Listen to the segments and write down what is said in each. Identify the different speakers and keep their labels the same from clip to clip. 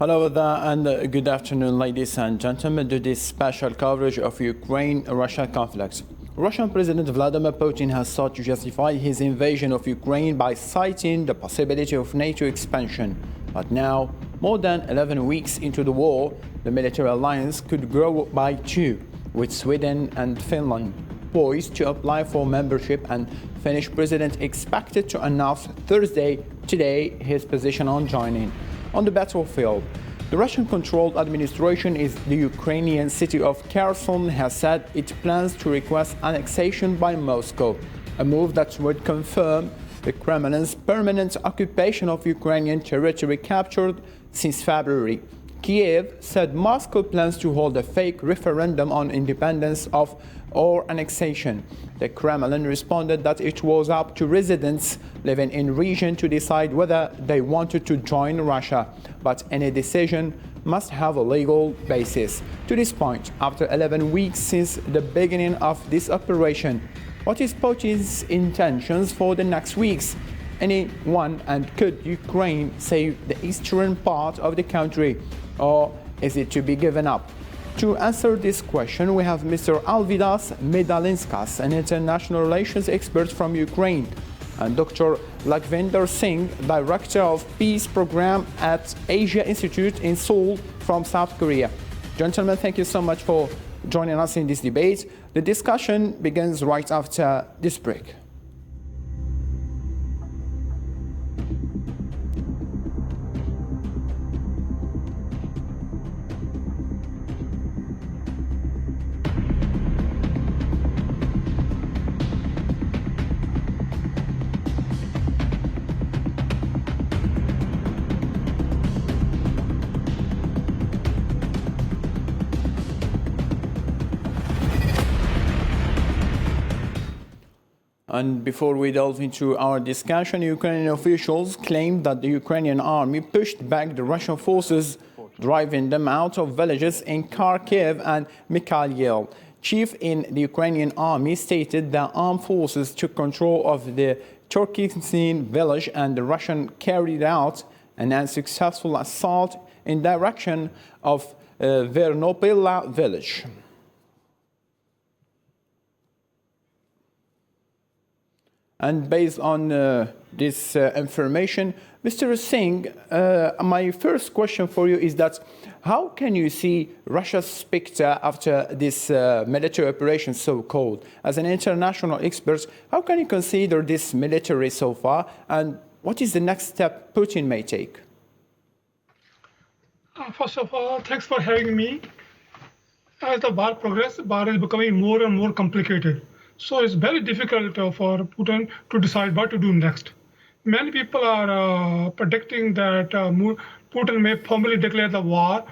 Speaker 1: Hello there and good afternoon, ladies and gentlemen, to this special coverage of Ukraine-Russia conflict. Russian President Vladimir Putin has sought to justify his invasion of Ukraine by citing the possibility of NATO expansion. But now, more than 11 weeks into the war, the military alliance could grow by two, with Sweden and Finland poised to apply for membership, and Finnish president expected to announce today his position on joining. On the battlefield, the Russian-controlled administration in the Ukrainian city of Kherson has said it plans to request annexation by Moscow, a move that would confirm the Kremlin's permanent occupation of Ukrainian territory captured since February. Kiev said Moscow plans to hold a fake referendum on independence or annexation. The Kremlin responded that it was up to residents living in region to decide whether they wanted to join Russia, but any decision must have a legal basis. To this point, after 11 weeks since the beginning of this operation, what is Putin's intentions for the next weeks? Anyone, and could Ukraine save the eastern part of the country, or is it to be given up? To answer this question, we have Mr. Alvydas Medalinskas, an international relations expert from Ukraine, and Dr. Lakhvinder Singh, Director of Peace Program at Asia Institute in Seoul from South Korea. Gentlemen, thank you so much for joining us in this debate. The discussion begins right after this break. And before we delve into our discussion, Ukrainian officials claimed that the Ukrainian army pushed back the Russian forces, driving them out of villages in Kharkiv and Mykolaiv. Chief in the Ukrainian army stated that armed forces took control of the Turkestan village and the Russian carried out an unsuccessful assault in direction of Vernopila village. And based on this information, Mr. Singh, my first question for you is that how can you see Russia's picture after this military operation, so-called? As an international expert, how can you consider this military so far, and what is the next step Putin may take?
Speaker 2: First of all, thanks for having me. As the war progresses, the war is becoming more and more complicated. So it's very difficult for Putin to decide what to do next. Many people are predicting that Putin may formally declare the war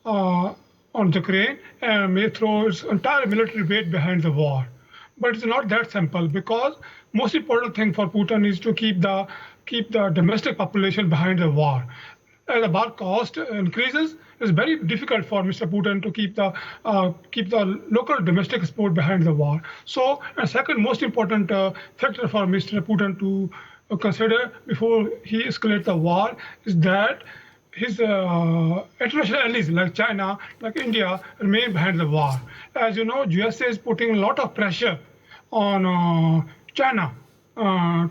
Speaker 2: on Ukraine and may throw its entire military weight behind the war. But it's not that simple, because most important thing for Putin is to keep the domestic population behind the war. As the war cost increases, it's very difficult for Mr. Putin to keep the local domestic support behind the war. So, a second most important factor for Mr. Putin to consider before he escalates the war is that his international allies like China, like India, remain behind the war. As you know, USA is putting a lot of pressure on China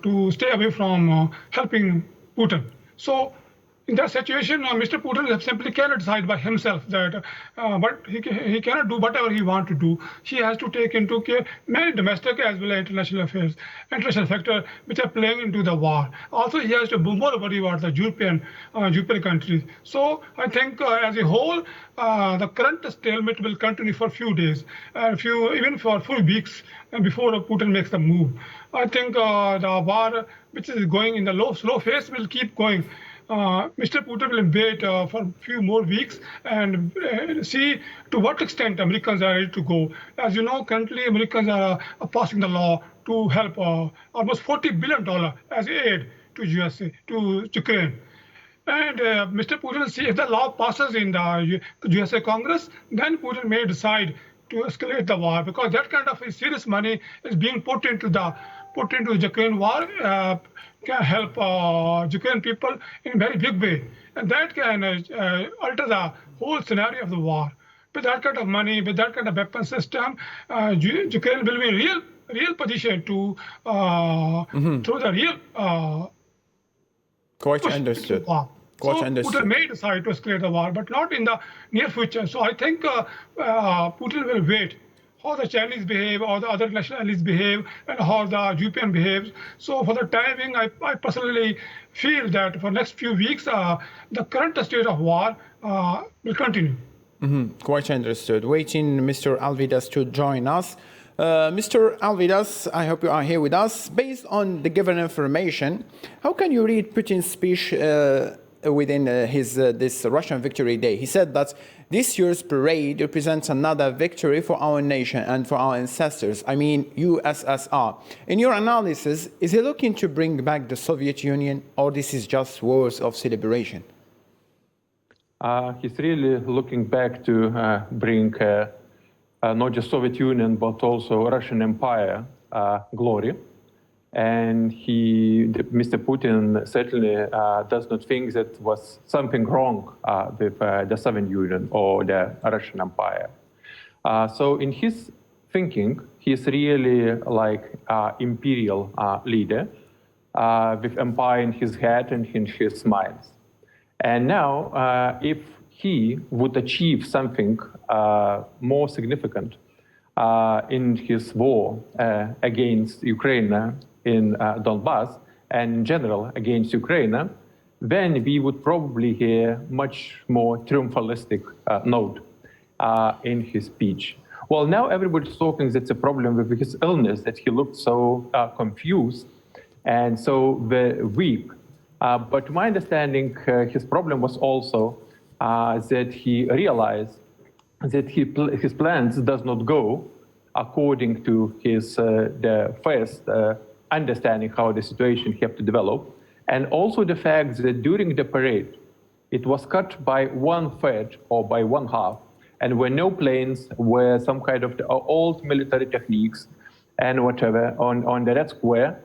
Speaker 2: to stay away from helping Putin. So, in that situation, Mr. Putin simply cannot decide by himself that, but he cannot do whatever he wants to do. He has to take into care many domestic as well as international affairs, international factors which are playing into the war. Also, he has to be more worried about the European countries. So, I think as a whole, the current stalemate will continue for a few days, even for full weeks before Putin makes the move. I think the war, which is going in the slow phase, will keep going. Mr. Putin will wait for a few more weeks and see to what extent Americans are ready to go. As you know, currently Americans are passing the law to help almost $40 billion as aid to USA, to Ukraine. And Mr. Putin will see if the law passes in the USA Congress, then Putin may decide to escalate the war, because that kind of serious money is being put into the put into the Ukraine war can help Ukrainian people in a very big way. And that can alter the whole scenario of the war. With that kind of money, with that kind of weapon system, Ukraine will be in real position to through the real
Speaker 1: Quite understood.
Speaker 2: So Putin may decide to escalate the war, but not in the near future. So I think Putin will wait how the Chinese behave, or the other national allies behave, and how the European behaves. So for the timing, I personally feel that for next few weeks, the current state of war will continue.
Speaker 1: Quite understood. Waiting Mr. Alvidas to join us. Mr. Alvidas, I hope you are here with us. Based on the given information, how can you read Putin's speech within this Russian Victory Day? He said that this year's parade represents another victory for our nation and for our ancestors, I mean USSR. In your analysis, is he looking to bring back the Soviet Union, or this is just words of celebration?
Speaker 3: He's really looking back to bring not just Soviet Union, but also Russian Empire glory. And Mr. Putin certainly does not think that was something wrong with the Soviet Union or the Russian Empire. So in his thinking, he's really like imperial leader with empire in his head and in his mind. And now, if he would achieve something more significant in his war against Ukraine in Donbass, and in general against Ukraine, then we would probably hear much more triumphalistic note in his speech. Well, now everybody's talking that's a problem with his illness, that he looked so confused and so weak. But to my understanding, his problem was also that he realized that his plans does not go according to his the first understanding how the situation have to develop, and also the fact that during the parade, it was cut by 1/3 or by 1/2, and were no planes, were some kind of the old military techniques and whatever on the Red Square.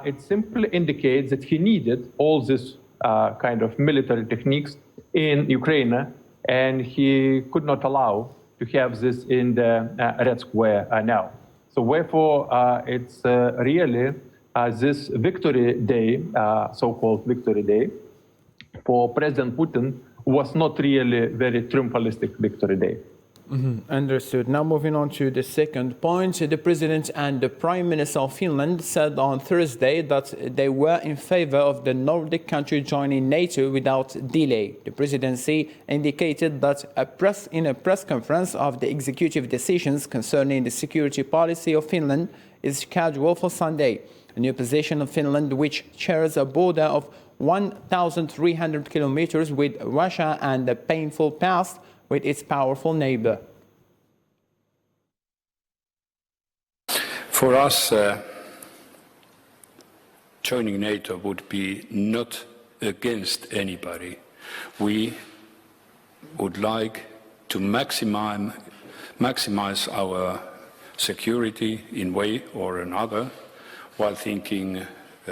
Speaker 3: It simply indicates that he needed all this kind of military techniques in Ukraine, and he could not allow to have this in the Red Square now. So wherefore, it's really this Victory Day, so-called Victory Day, for President Putin was not really very triumphalistic Victory Day.
Speaker 1: Understood. Now moving on to the second point, the President and the Prime Minister of Finland said on Thursday that they were in favor of the Nordic country joining NATO without delay. The presidency indicated that in a press conference of the executive decisions concerning the security policy of Finland is scheduled for Sunday. A new position of Finland, which shares a border of 1,300 kilometers with Russia and a painful past with its powerful neighbor.
Speaker 4: For us, joining NATO would be not against anybody. We would like to maximize our security in way or another while thinking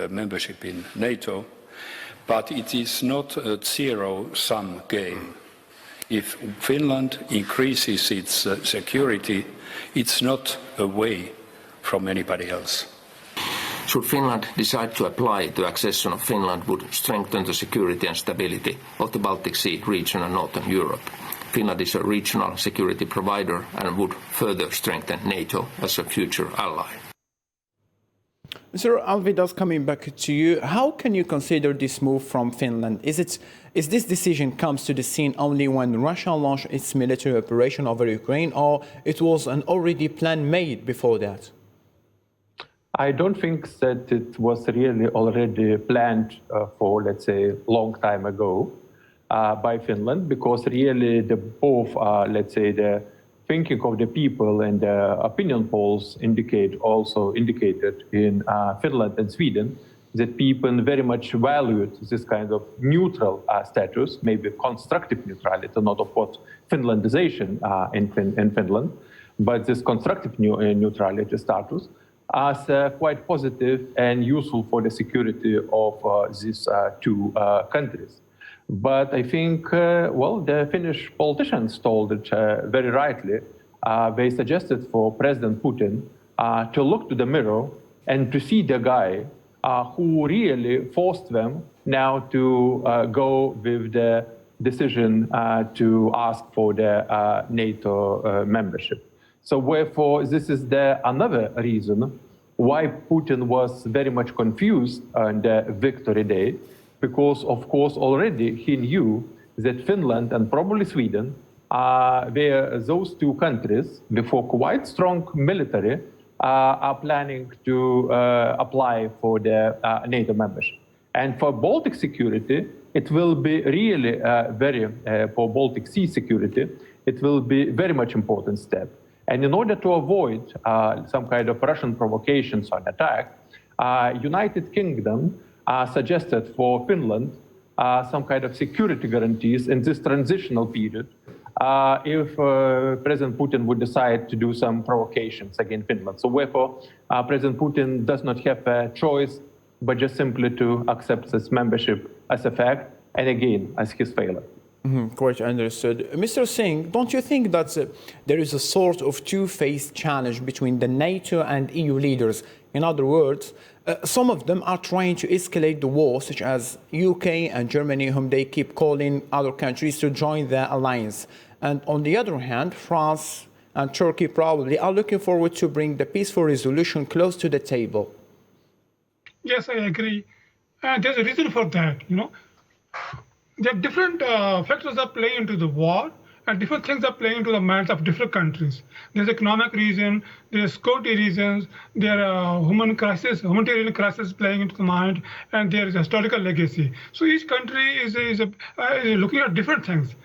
Speaker 4: membership in NATO, but it is not a zero-sum game. If Finland increases its security, it's not away from anybody else.
Speaker 5: Should Finland decide to apply, the accession of Finland would strengthen the security and stability of the Baltic Sea region and Northern Europe. Finland is a regional security provider and would further strengthen NATO as a future ally.
Speaker 1: Mr. Alvidas, coming back to you, how can you consider this move from Finland? Is this decision comes to the scene only when Russia launched its military operation over Ukraine, or it was an already plan made before that?
Speaker 3: I don't think that it was really already planned for, let's say, long time ago by Finland, because really both, let's say, the thinking of the people and the opinion polls indicated in Finland and Sweden that people very much valued this kind of neutral status, maybe constructive neutrality, not of course Finlandization in Finland, but this constructive neutrality status. as quite positive and useful for the security of these two countries. But I think, the Finnish politicians told it very rightly. They suggested for President Putin to look to the mirror and to see the guy who really forced them now to go with the decision to ask for the NATO membership. So wherefore, this is another reason why Putin was very much confused on the Victory Day, because, of course, already he knew that Finland and probably Sweden were those two countries before quite strong military are planning to apply for the NATO membership. And for Baltic security, it will be really for Baltic Sea security, it will be very much important step. And in order to avoid some kind of Russian provocations or attack, United Kingdom suggested for Finland some kind of security guarantees in this transitional period if President Putin would decide to do some provocations against Finland. So wherefore, President Putin does not have a choice but just simply to accept this membership as a fact, and again, as his failure.
Speaker 1: Quite understood. Mr. Singh, don't you think that there is a sort of two-faced challenge between the NATO and EU leaders? In other words, some of them are trying to escalate the war, such as UK and Germany, whom they keep calling other countries to join the alliance. And on the other hand, France and Turkey probably are looking forward to bring the peaceful resolution close to the table.
Speaker 2: Yes, I agree. And there's a reason for that, There are different factors that play into the war, and different things that play into the minds of different countries. There's economic reason, there's security reasons, there are humanitarian crisis playing into the mind, and there is a historical legacy. So each country is looking at different things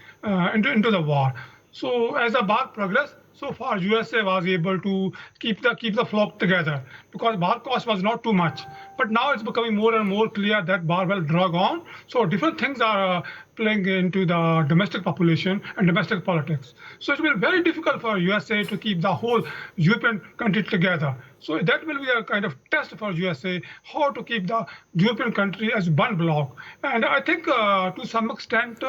Speaker 2: into the war. So as the war progressed, so far USA was able to keep the flock together because war cost was not too much. But now it's becoming more and more clear that war will drag on. So different things are playing into the domestic population and domestic politics. So it will be very difficult for USA to keep the whole European country together. So that will be a kind of test for USA, how to keep the European country as one bloc. And I think to some extent,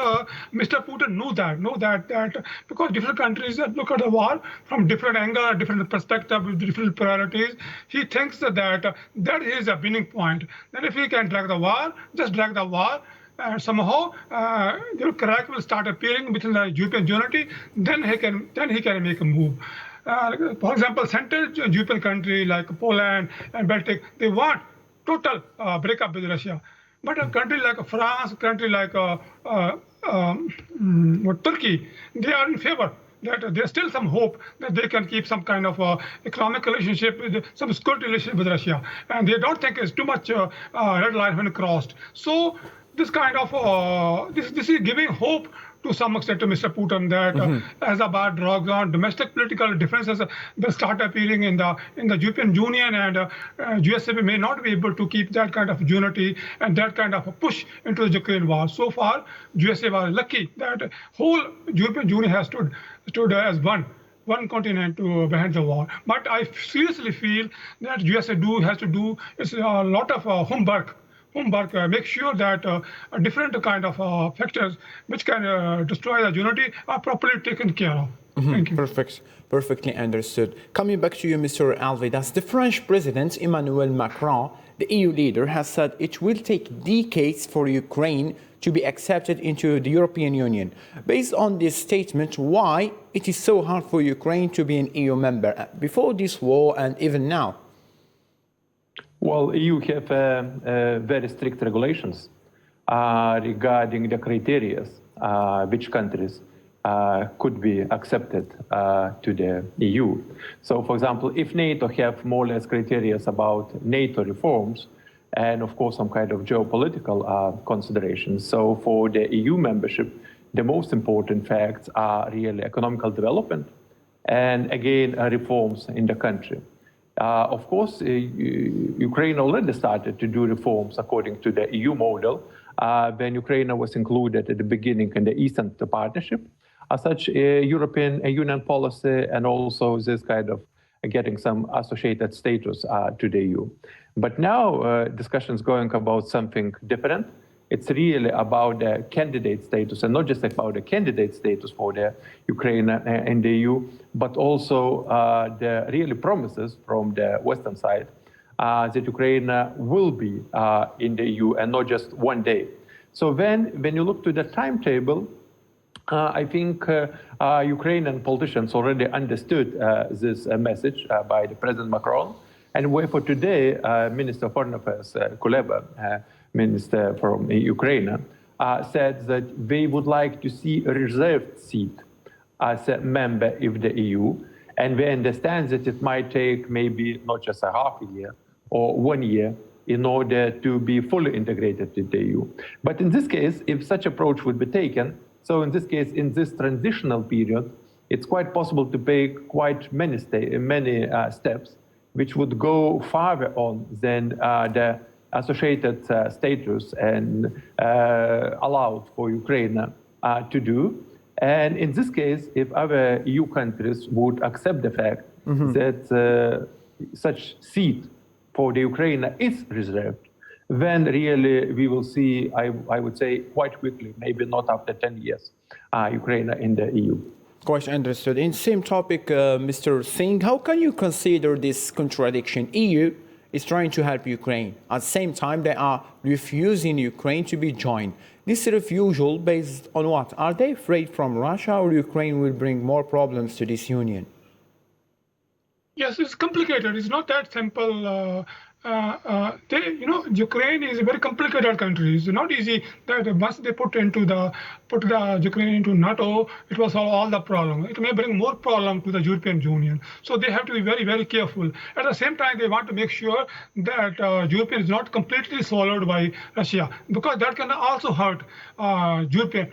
Speaker 2: Mr. Putin knew that because different countries look at the war from different angle, different perspective, with different priorities, he thinks that is a winning point. That if he can drag the war, just drag the war, somehow the crack will start appearing within the European unity, then he can make a move. For example, Central European country like Poland and Baltic, they want total breakup with Russia. But a country like France, a country like Turkey, they are in favor. That there's still some hope that they can keep some kind of economic relationship, some security relationship with Russia, and they don't think it's too much red line when crossed. So this kind of this is giving hope to some extent to Mr. Putin that as the war drags on, domestic political differences will start appearing in the European Union, and USA may not be able to keep that kind of unity and that kind of a push into the Ukraine war. So far, USA was lucky that whole European Union has stood as one continent behind the war. But I seriously feel that USA has to do a lot of homework, make sure that different kind of factors which can destroy the unity are properly taken care of. Thank you.
Speaker 1: Perfectly understood. Coming back to you, Mr. Alvedas, the French President Emmanuel Macron, the EU leader, has said it will take decades for Ukraine to be accepted into the European Union. Based on this statement, why it is so hard for Ukraine to be an EU member before this war and even now?
Speaker 3: Well, EU have very strict regulations regarding the criteria which countries could be accepted to the EU. So, for example, if NATO have more or less criteria about NATO reforms, and of course some kind of geopolitical considerations. So for the EU membership, the most important facts are really economical development and again reforms in the country. Of course, Ukraine already started to do reforms according to the EU model when Ukraine was included at the beginning in the Eastern Partnership. As such, European Union policy and also this kind of getting some associated status to the EU. But now discussions going about something different. It's really about the candidate status, and not just about the candidate status for the Ukraine and the EU, but also the really promises from the Western side that Ukraine will be in the EU and not just one day. So when you look to the timetable, I think Ukrainian politicians already understood this message by the President Macron, and wherefore today, Minister of Foreign Affairs Kuleba, Minister from Ukraine, said that they would like to see a reserved seat as a member of the EU, and they understand that it might take maybe not just a half a year or 1 year in order to be fully integrated with the EU. But in this case, if such approach would be taken, so in this case, in this transitional period, it's quite possible to take quite many steps which would go farther on than the associated status and allowed for Ukraine to do. And in this case, if other EU countries would accept the fact that such seat for the Ukraine is reserved, then really we will see, I would say, quite quickly, maybe not after 10 years, Ukraine in the EU.
Speaker 1: Quite understood. In same topic, Mr. Singh, how can you consider this contradiction? EU is trying to help Ukraine. At the same time, they are refusing Ukraine to be joined. This refusal based on what? Are they afraid from Russia, or Ukraine will bring more problems to this union?
Speaker 2: Yes, it's complicated. It's not that simple. Ukraine is a very complicated country. It's not easy that once they put the Ukraine into NATO, it will solve all the problem. It may bring more problem to the European Union. So they have to be very, very careful. At the same time, they want to make sure that Europe is not completely swallowed by Russia, because that can also hurt European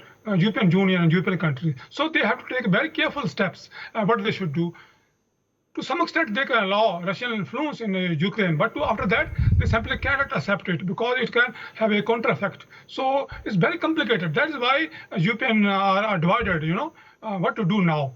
Speaker 2: Union and European countries. So they have to take very careful steps what they should do. To some extent, they can allow Russian influence in Ukraine, but after that, they simply cannot accept it because it can have a counter effect. So it's very complicated. That is why Europeans are divided, what to do now.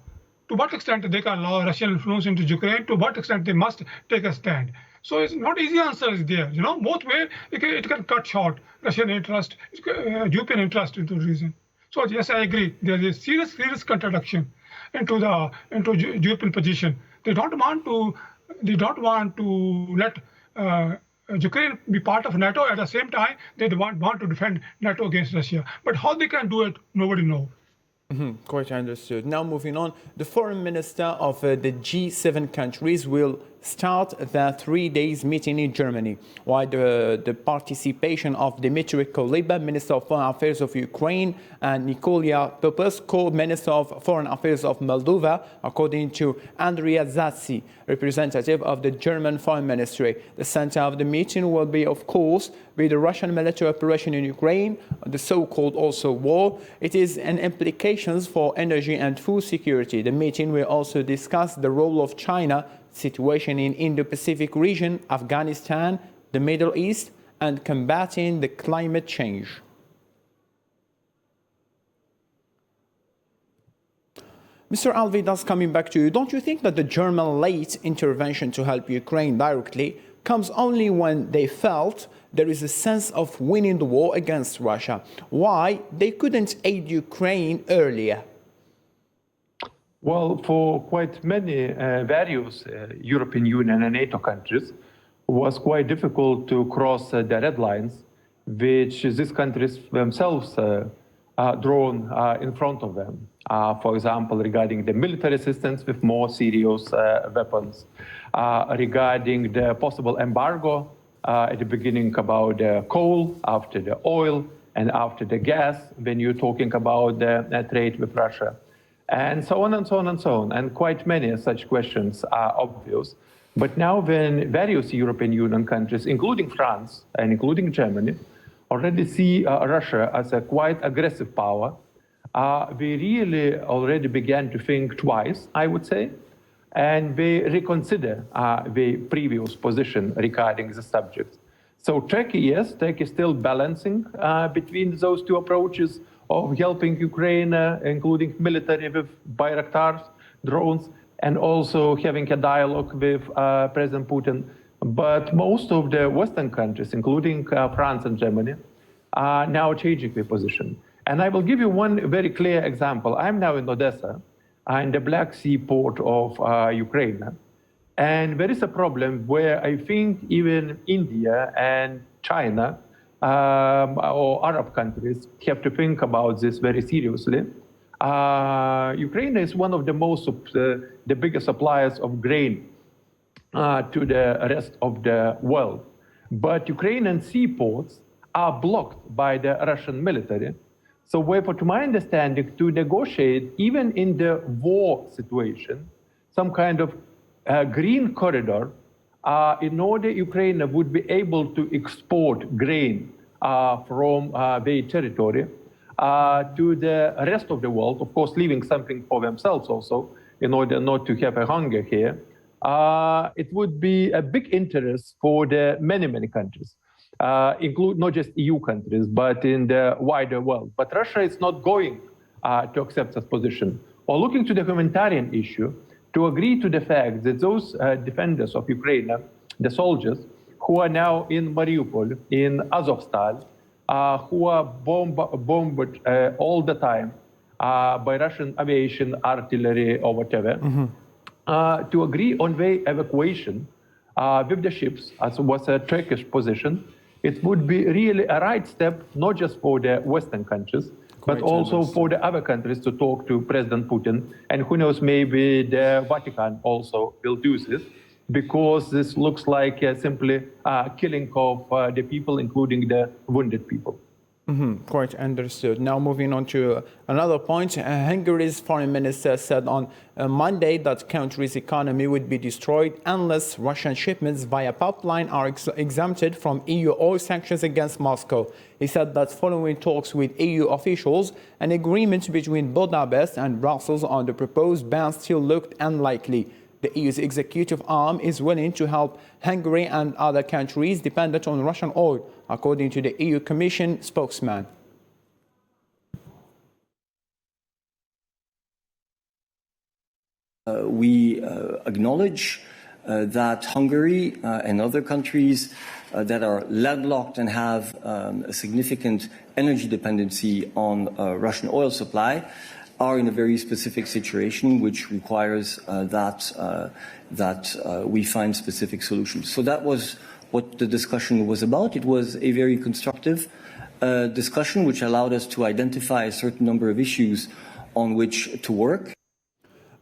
Speaker 2: To what extent they can allow Russian influence into Ukraine, to what extent they must take a stand. So it's not easy answer is there. Both ways it can cut short Russian interest, European interest into reason. So yes, I agree. There is a serious contradiction into European position. They don't want to let Ukraine be part of NATO. At the same time, they want to defend NATO against Russia. But how they can do it, nobody knows.
Speaker 1: Quite understood. Now moving on, the foreign minister of the G7 countries will start the 3 days meeting in Germany, while the participation of Dmitry Kuleba, Minister of Foreign Affairs of Ukraine, and Nikolia Popescu, Minister of Foreign Affairs of Moldova, according to Andrea Zassi, representative of the German Foreign Ministry. The center of the meeting will be, of course, with the Russian military operation in Ukraine, the so-called also war. It is an implications for energy and food security. The meeting will also discuss the role of China, situation in Indo-Pacific region, Afghanistan, the Middle East, and combating the climate change. Mr. Alvidas, coming back to you, don't you think that the German late intervention to help Ukraine directly comes only when they felt there is a sense of winning the war against Russia? Why they couldn't aid Ukraine earlier?
Speaker 3: Well, for quite many various European Union and NATO countries, it was quite difficult to cross the red lines, which these countries themselves drawn in front of them. For example, regarding the military assistance with more serious weapons, regarding the possible embargo at the beginning about the coal, after the oil, and after the gas, when you're talking about the trade with Russia. And so on and so on and so on. And quite many such questions are obvious. But now when various European Union countries, including France and including Germany, already see Russia as a quite aggressive power, we really already began to think twice, I would say, and we reconsider the previous position regarding the subject. So Turkey, yes, Turkey is still balancing between those two approaches of helping Ukraine, including military with Bayraktars, drones, and also having a dialogue with President Putin. But most of the Western countries, including France and Germany, are now changing their position. And I will give you one very clear example. I'm now in Odessa, in the Black Sea port of Ukraine. And there is a problem where I think even India and China or Arab countries have to think about this very seriously. Ukraine is one of the biggest suppliers of grain to the rest of the world. But Ukrainian seaports are blocked by the Russian military. So therefore, to my understanding, to negotiate, even in the war situation, some kind of green corridor, in order Ukraine would be able to export grain from their territory to the rest of the world, of course, leaving something for themselves also, in order not to have a hunger here, it would be a big interest for the many countries, include not just EU countries, but in the wider world. But Russia is not going to accept this position. Or looking to the humanitarian issue, to agree to the fact that those defenders of Ukraine, the soldiers, who are now in Mariupol, in Azovstal, who are bombed all the time by Russian aviation, artillery, or whatever, to agree on their evacuation with the ships, as was a Turkish position, it would be really a right step, not just for the Western countries, but also for the other countries to talk to President Putin. And who knows, maybe the Vatican also will do this, because this looks like simply killing of the people, including the wounded people.
Speaker 1: Quite understood. Now moving on to another point. Hungary's foreign minister said on Monday that country's economy would be destroyed unless Russian shipments via pipeline are exempted from EU oil sanctions against Moscow. He said that following talks with EU officials, an agreement between Budapest and Brussels on the proposed ban still looked unlikely. The EU's executive arm is willing to help Hungary and other countries dependent on Russian oil, according to the EU Commission spokesman.
Speaker 6: We acknowledge that Hungary and other countries that are landlocked and have a significant energy dependency on Russian oil supply are in a very specific situation, which requires that we find specific solutions. So that was what the discussion was about. It was a very constructive discussion, which allowed us to identify a certain number of issues on which to work.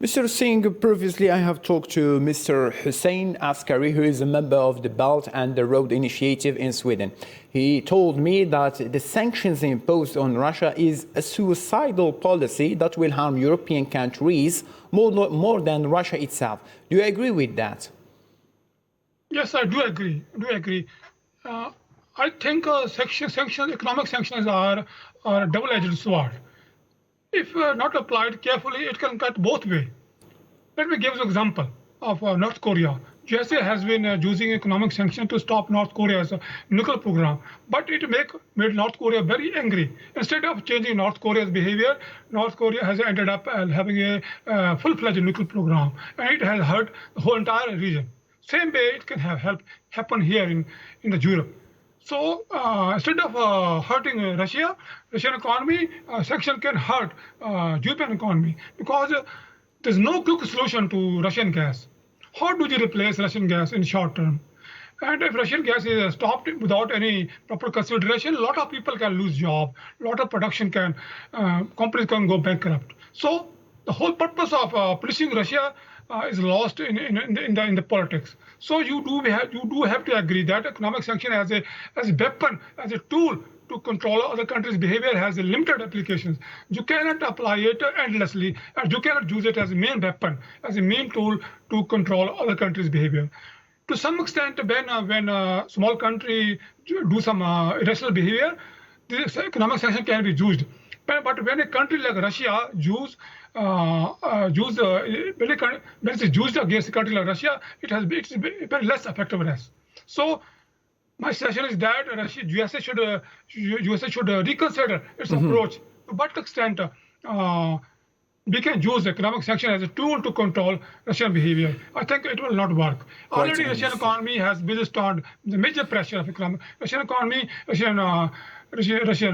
Speaker 1: Mr. Singh, previously I have talked to Mr. Hussein Askari, who is a member of the Belt and the Road Initiative in Sweden. He told me that the sanctions imposed on Russia is a suicidal policy that will harm European countries more than Russia itself. Do you agree with that?
Speaker 2: Yes, I do agree. I think economic sanctions are a double-edged sword. If not applied carefully, it can cut both ways. Let me give you an example of North Korea. USA has been using economic sanctions to stop North Korea's nuclear program, but it made North Korea very angry. Instead of changing North Korea's behavior, North Korea has ended up having a full-fledged nuclear program, and it has hurt the whole entire region. Same way it can happen here in Europe. So instead of hurting Russian economy, sanction can hurt European economy, because there's no quick solution to Russian gas. How do you replace Russian gas in short term? And if Russian gas is stopped without any proper consideration, a lot of people can lose jobs, a lot of production companies can go bankrupt. So the whole purpose of punishing Russia is lost in the politics. So you do have to agree that economic sanction as a weapon, as a tool to control other countries' behavior has a limited applications. You cannot apply it endlessly, and you cannot use it as a main weapon, as a main tool to control other countries' behavior. To some extent, when a small country do some irrational behavior, this economic sanction can be used. But when a country like Russia when it's used against a country like Russia, it's very less effectiveness. So my suggestion is that USA should reconsider its approach. To what extent we can use economic sanction as a tool to control Russian behavior. I think it will not work. Already, Russian economy has been stored the major pressure of economic. Russian economy, Russian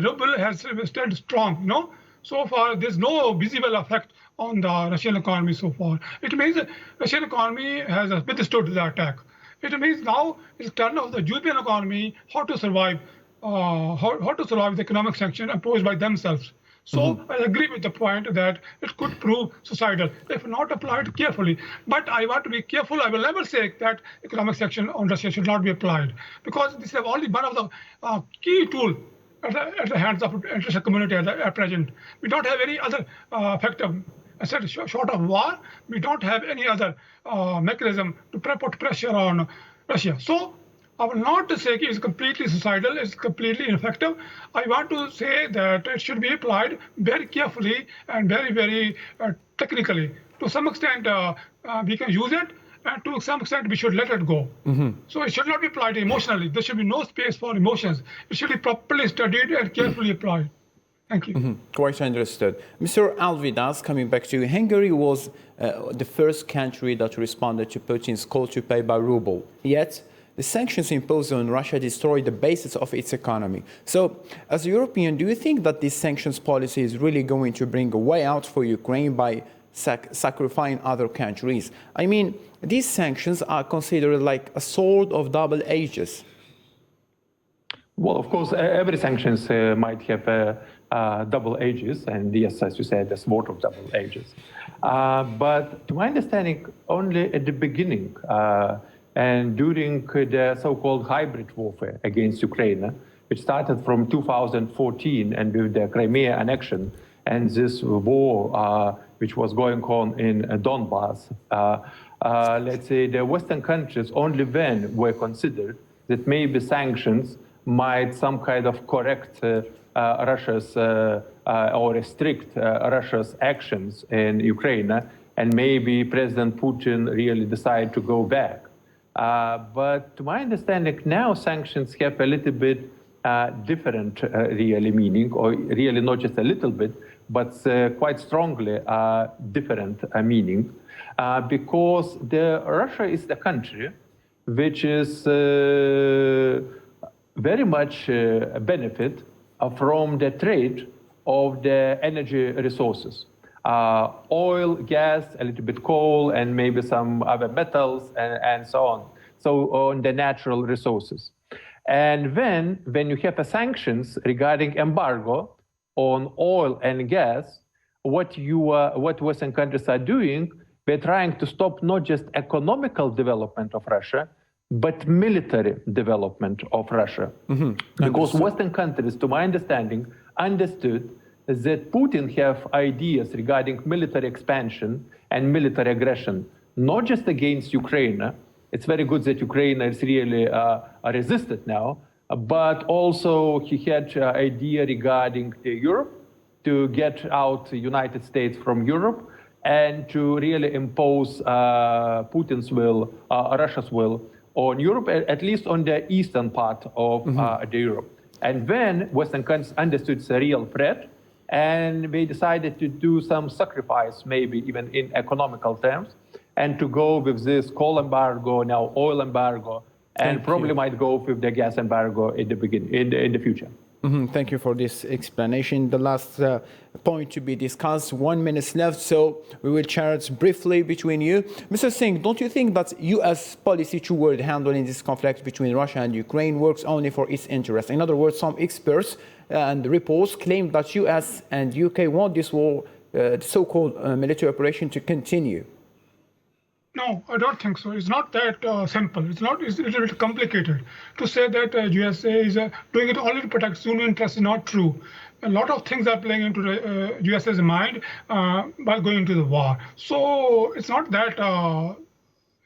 Speaker 2: ruble has stayed strong. So far, there's no visible effect on the Russian economy so far. It means the Russian economy has withstood the attack. It means now it's turn of the European economy how to survive the economic sanction imposed by themselves. So I agree with the point that it could prove suicidal if not applied carefully. But I want to be careful. I will never say that economic sanction on Russia should not be applied, because this is only one of the key tools at the hands of the international community at present. We don't have any other effective, I said, short of war, we don't have any other mechanism to put pressure on Russia. So I will not say it's completely suicidal, it's completely ineffective. I want to say that it should be applied very carefully and very, very technically. To some extent, we can use it, and to some extent, we should let it go. So it should not be applied emotionally. There should be no space for emotions. It should be properly studied and carefully applied. Thank you.
Speaker 1: Quite understood. Mr. Alvidas, coming back to you, Hungary was the first country that responded to Putin's call to pay by ruble. Yet, the sanctions imposed on Russia destroyed the basis of its economy. So, as a European, do you think that this sanctions policy is really going to bring a way out for Ukraine by sacrificing other countries? I mean, these sanctions are considered like a sword of double edges.
Speaker 3: Well, of course, every sanctions might have double edges, and yes, as you said, a sword of double edges. But to my understanding, only at the beginning, and during the so-called hybrid warfare against Ukraine, which started from 2014 and with the Crimea annexion and this war which was going on in Donbass, let's say the Western countries only then were considered that maybe sanctions might some kind of correct Russia's or restrict Russia's actions in Ukraine, and maybe President Putin really decided to go back. But to my understanding, now sanctions have a little bit different really meaning, or really not just a little bit, but quite strongly different meaning, because Russia is the country which is very much benefit from the trade of the energy resources. Oil, gas, a little bit coal, and maybe some other metals, and so on. So on the natural resources. And then when you have sanctions regarding embargo on oil and gas, what Western countries are doing, they're trying to stop not just economical development of Russia, but military development of Russia. Because Western countries, to my understanding, understood that Putin have ideas regarding military expansion and military aggression, not just against Ukraine. It's very good that Ukraine is really resisted now, but also he had idea regarding Europe, to get out the United States from Europe, and to really impose Putin's will, Russia's will on Europe, at least on the eastern part of the Europe. And then Western countries understood it's a real threat, and they decided to do some sacrifice, maybe even in economical terms, and to go with this coal embargo, now oil embargo, and probably might go with the gas embargo in the beginning, in the future.
Speaker 1: Thank you for this explanation. The last point to be discussed, 1 minute left, so we will chat briefly between you. Mr. Singh, don't you think that U.S. policy toward handling this conflict between Russia and Ukraine works only for its interest? In other words, some experts and reports claim that U.S. and UK want this war, the so-called military operation, to continue.
Speaker 2: No, I don't think so. It's not that simple. It's a little bit complicated. To say that USA is doing it only to protect its own interests is not true. A lot of things are playing into the USA's mind while going into the war. So it's not that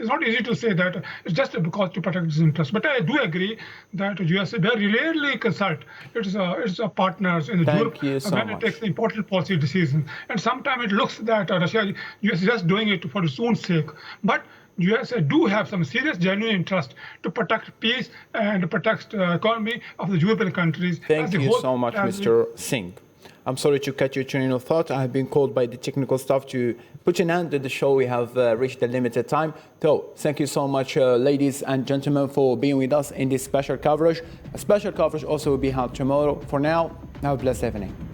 Speaker 2: it's not easy to say that it's just because to protect its interests. But I do agree that USA very rarely consult its partners in the Europe when it takes the important policy decisions. And sometimes it looks that USA is just doing it for its own sake. But USA do have some serious, genuine interest to protect peace and to protect the economy of the European countries.
Speaker 1: Thank you so much, Mr. Singh. I'm sorry to cut your train of thought. I have been called by the technical staff to put an end to the show. We have reached the limited time. So thank you so much, ladies and gentlemen, for being with us in this special coverage. A special coverage also will be held tomorrow. For now, have a blessed evening.